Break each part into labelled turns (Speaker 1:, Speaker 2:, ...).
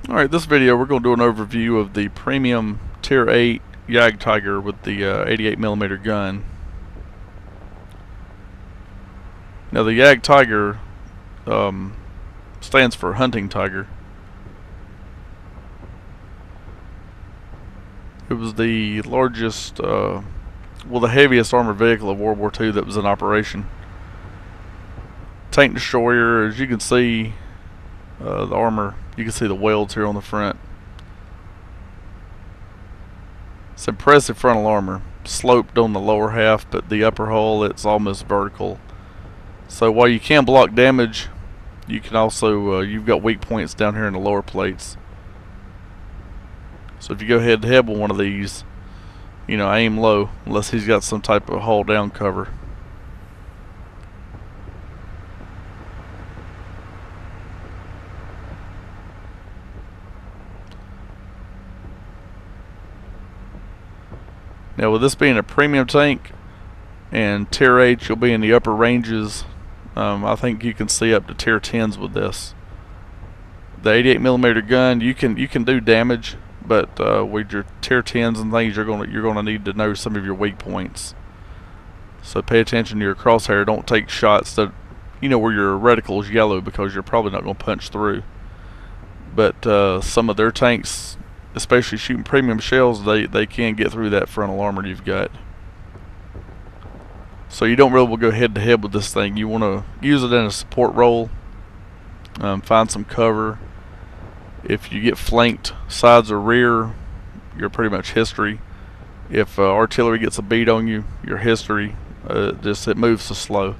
Speaker 1: Alright, this video we're going to do an overview of the premium Tier 8 Jagdtiger with the 88mm gun. Now the Jagdtiger stands for hunting tiger. It was the largest, the heaviest armored vehicle of World War II that was in operation. Tank destroyer, as you can see, the armor, you can see the welds here on the front. It's impressive frontal armor, sloped on the lower half, but the upper hull it's almost vertical. So while you can block damage, you can also you've got weak points down here in the lower plates. So if you go head to head with one of these, aim low unless he's got some type of hull down cover. Now with this being a premium tank and Tier 8, you'll be in the upper ranges. I think you can see up to Tier 10s with this. The 88mm gun, you can do damage, but with your Tier 10s and things, you're gonna need to know some of your weak points. So pay attention to your crosshair. Don't take shots that where your reticle is yellow, because you're probably not gonna punch through. But some of their tanks, especially shooting premium shells, they can get through that frontal armor you've got. So you don't really want to go head to head with this thing. You want to use it in a support role, find some cover. If you get flanked sides or rear, you're pretty much history. If artillery gets a beat on you, your history. It moves so slow.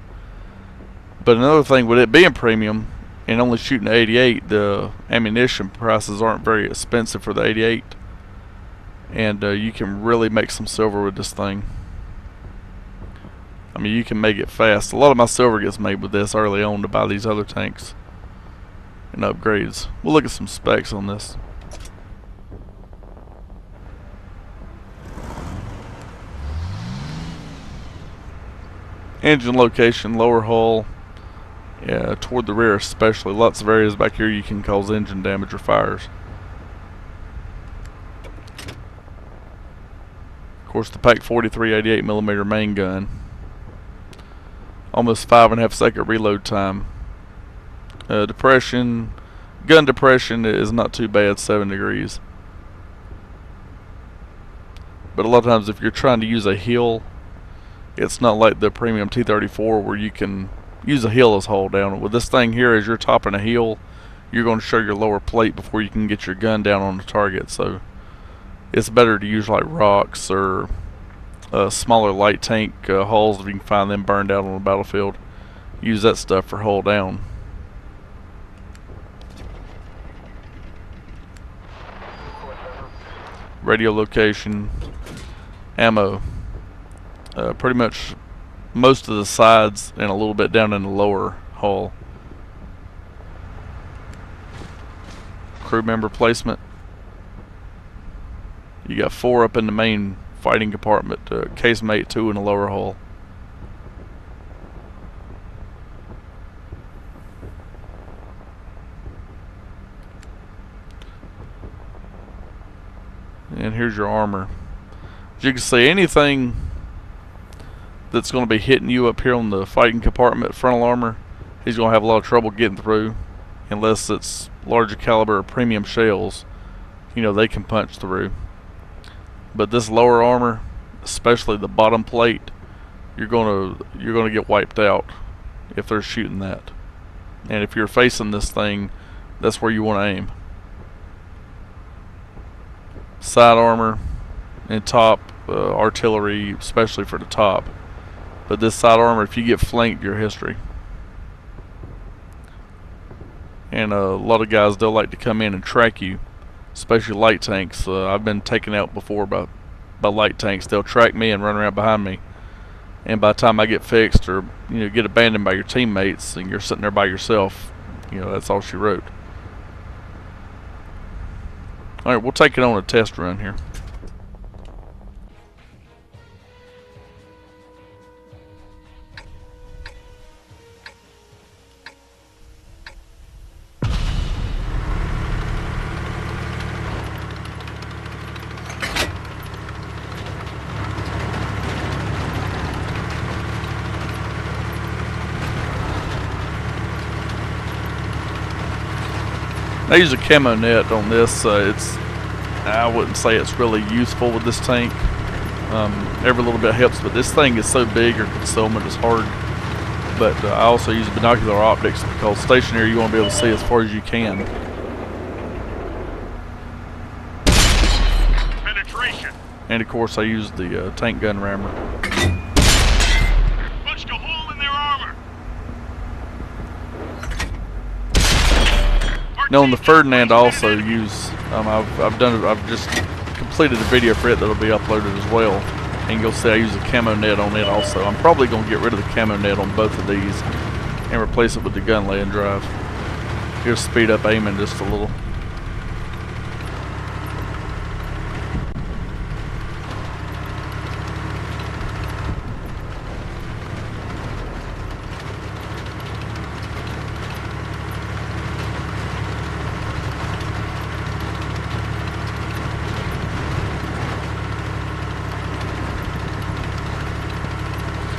Speaker 1: But another thing, with it being premium and only shooting the 88, the ammunition prices aren't very expensive for the 88, and you can really make some silver with this thing. I mean, you can make it fast. A lot of my silver gets made with this early on to buy these other tanks and upgrades. We'll look at some specs on this. Engine location, lower hull, toward the rear especially. Lots of areas back here you can cause engine damage or fires. Of course, the Pak 43 88mm main gun. Almost 5.5 second reload time. Gun depression is not too bad, 7 degrees. But a lot of times if you're trying to use a hill, it's not like the premium T-34 where you can use a hill as hull down. With this thing here, as you're topping a hill, you're going to show your lower plate before you can get your gun down on the target. So it's better to use like rocks or smaller light tank hulls if you can find them burned out on the battlefield. Use that stuff for hull down. Radio location, ammo. Pretty much most of the sides and a little bit down in the lower hull. Crew member placement. You got 4 up in the main fighting compartment, casemate 2 in the lower hull. And here's your armor. As you can see, anything that's going to be hitting you up here on the fighting compartment frontal armor, he's going to have a lot of trouble getting through, unless it's larger caliber or premium shells. They can punch through. But this lower armor, especially the bottom plate, you're gonna get wiped out if they're shooting that. And if you're facing this thing, that's where you want to aim. Side armor and top artillery, especially for the top. But this side armor, if you get flanked, you're history. And a lot of guys, they'll like to come in and track you, especially light tanks. I've been taken out before by light tanks. They'll track me and run around behind me, and by the time I get fixed or get abandoned by your teammates and you're sitting there by yourself, that's all she wrote. Alright, we'll take it on a test run here. I use a camo net on this. I wouldn't say it's really useful with this tank. Every little bit helps, but this thing is so big, or concealment is hard. But I also use binocular optics because stationary you want to be able to see as far as you can.
Speaker 2: Penetration.
Speaker 1: And of course I use the tank gun rammer.
Speaker 2: Punched a hole in their armor.
Speaker 1: Now on the Ferdinand I also use, I've just completed a video for it that'll be uploaded as well. And you'll see I use a camo net on it also. I'm probably going to get rid of the camo net on both of these and replace it with the gun lay and drive. It'll speed up aiming just a little.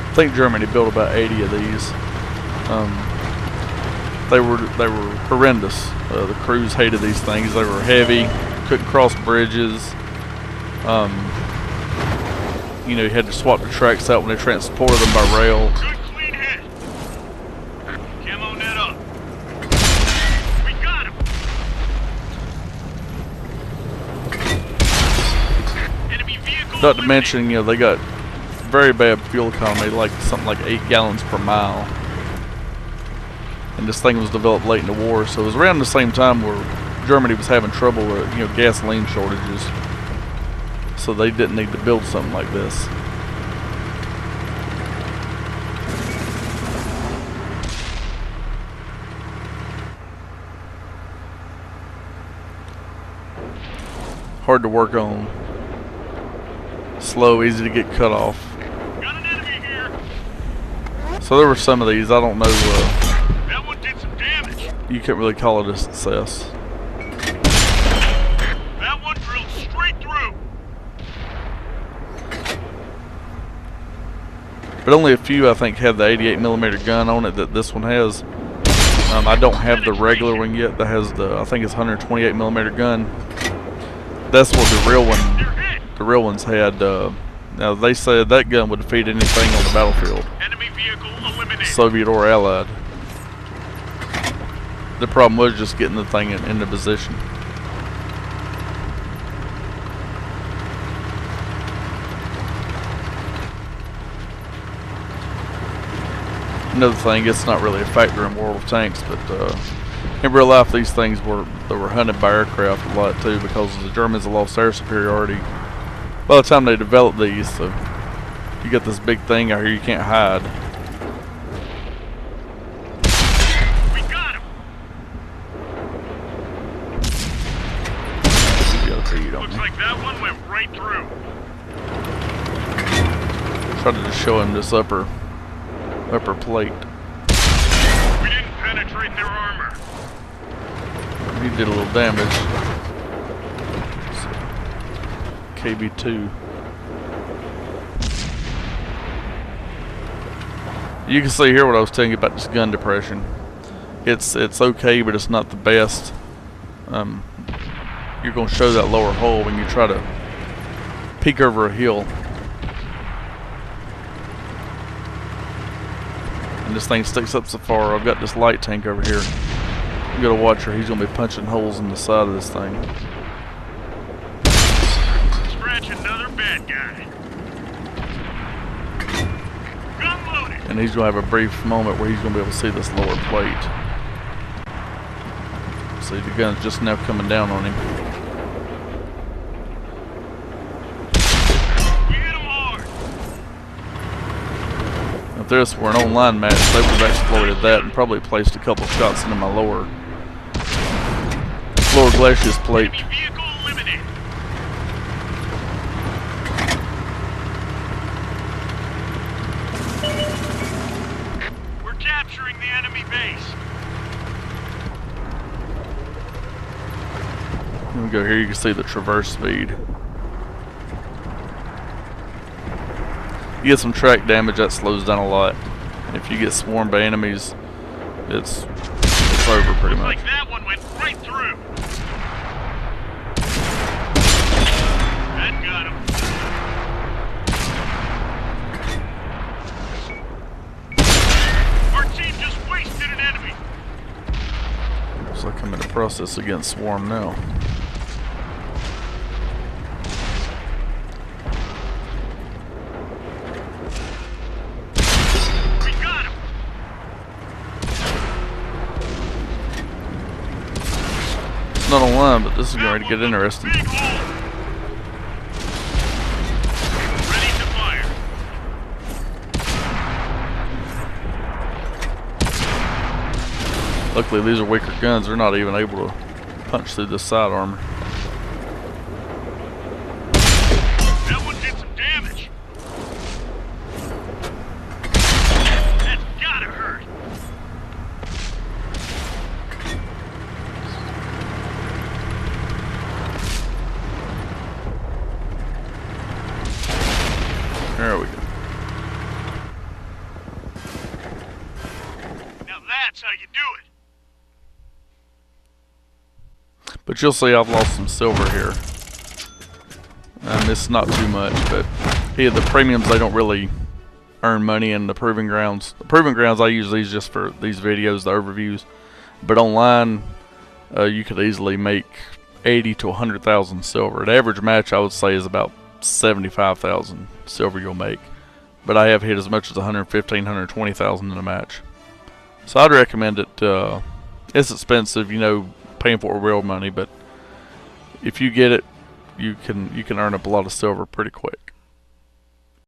Speaker 1: I think Germany built about 80 of these. They were horrendous. The crews hated these things. They were heavy, couldn't cross bridges. You know, you had to swap the tracks out when they transported them by rail.
Speaker 2: Good clean hit. Camo net up. We got him. Enemy vehicle.
Speaker 1: Not to mention, you know, they got very bad fuel economy, like something like 8 gallons per mile. And this thing was developed late in the war, so it was around the same time where Germany was having trouble with, you know, gasoline shortages. So they didn't need to build something like this. Hard to work on. Slow, easy to get cut off. So there were some of these, I don't know,
Speaker 2: that one did some damage.
Speaker 1: You can't really call it a success.
Speaker 2: That one drilled straight through.
Speaker 1: But only a few, I think, have the 88mm gun on it that this one has. I don't have the regular one yet that has the, I think it's 128mm gun. That's what the real ones had. Now they said that gun would defeat anything on the battlefield,
Speaker 2: Enemy vehicle eliminated.
Speaker 1: Soviet or Allied. The problem was just getting the thing into position. Another thing, it's not really a factor in World of Tanks, but in real life these things were hunted by aircraft a lot too, because the Germans had lost air superiority by the time they developed these. So you got this big thing out here you can't hide.
Speaker 2: We got him. Looks like that one went right through.
Speaker 1: Try to just show him this upper plate.
Speaker 2: We didn't penetrate their armor.
Speaker 1: He did a little damage. KB2. You can see here what I was telling you about this gun depression. It's okay, but it's not the best. You're going to show that lower hole when you try to peek over a hill. And this thing sticks up so far. I've got this light tank over here. You gotta watch her. He's gonna be punching holes in the side of this thing.
Speaker 2: Scratch another bad guy. Gun loaded.
Speaker 1: And he's gonna have a brief moment where he's gonna be able to see this lower plate. See, the gun's just now coming down on him.
Speaker 2: We hit him hard.
Speaker 1: If this were an online match, they would have exploited that and probably placed a couple shots into my lower glacis plate.
Speaker 2: Enemy vehicle eliminated. We're capturing the enemy base.
Speaker 1: Let me go here. You can see the traverse speed. You get some track damage, that slows down a lot. If you get swarmed by enemies, it's over pretty much.
Speaker 2: Like that one went right through.
Speaker 1: process against Swarm now.
Speaker 2: We got him.
Speaker 1: It's not online, but this is going to get interesting.
Speaker 2: Big hole. Ready to fire.
Speaker 1: Luckily, these are weaker guns. They're not even able to punch through this side armor.
Speaker 2: That one did some damage. That's gotta hurt.
Speaker 1: There we go.
Speaker 2: Now that's how you do it.
Speaker 1: But you'll see I've lost some silver here. And it's not too much, but yeah, the premiums, they don't really earn money in the Proving Grounds. The Proving Grounds, I use these just for these videos, the overviews. But online, you could easily make 80 to 100,000 silver. The average match, I would say, is about 75,000 silver you'll make. But I have hit as much as 115, 120,000 in a match. So I'd recommend it. It's expensive, you know, paying for real money, but if you get it, you can earn up a lot of silver pretty quick.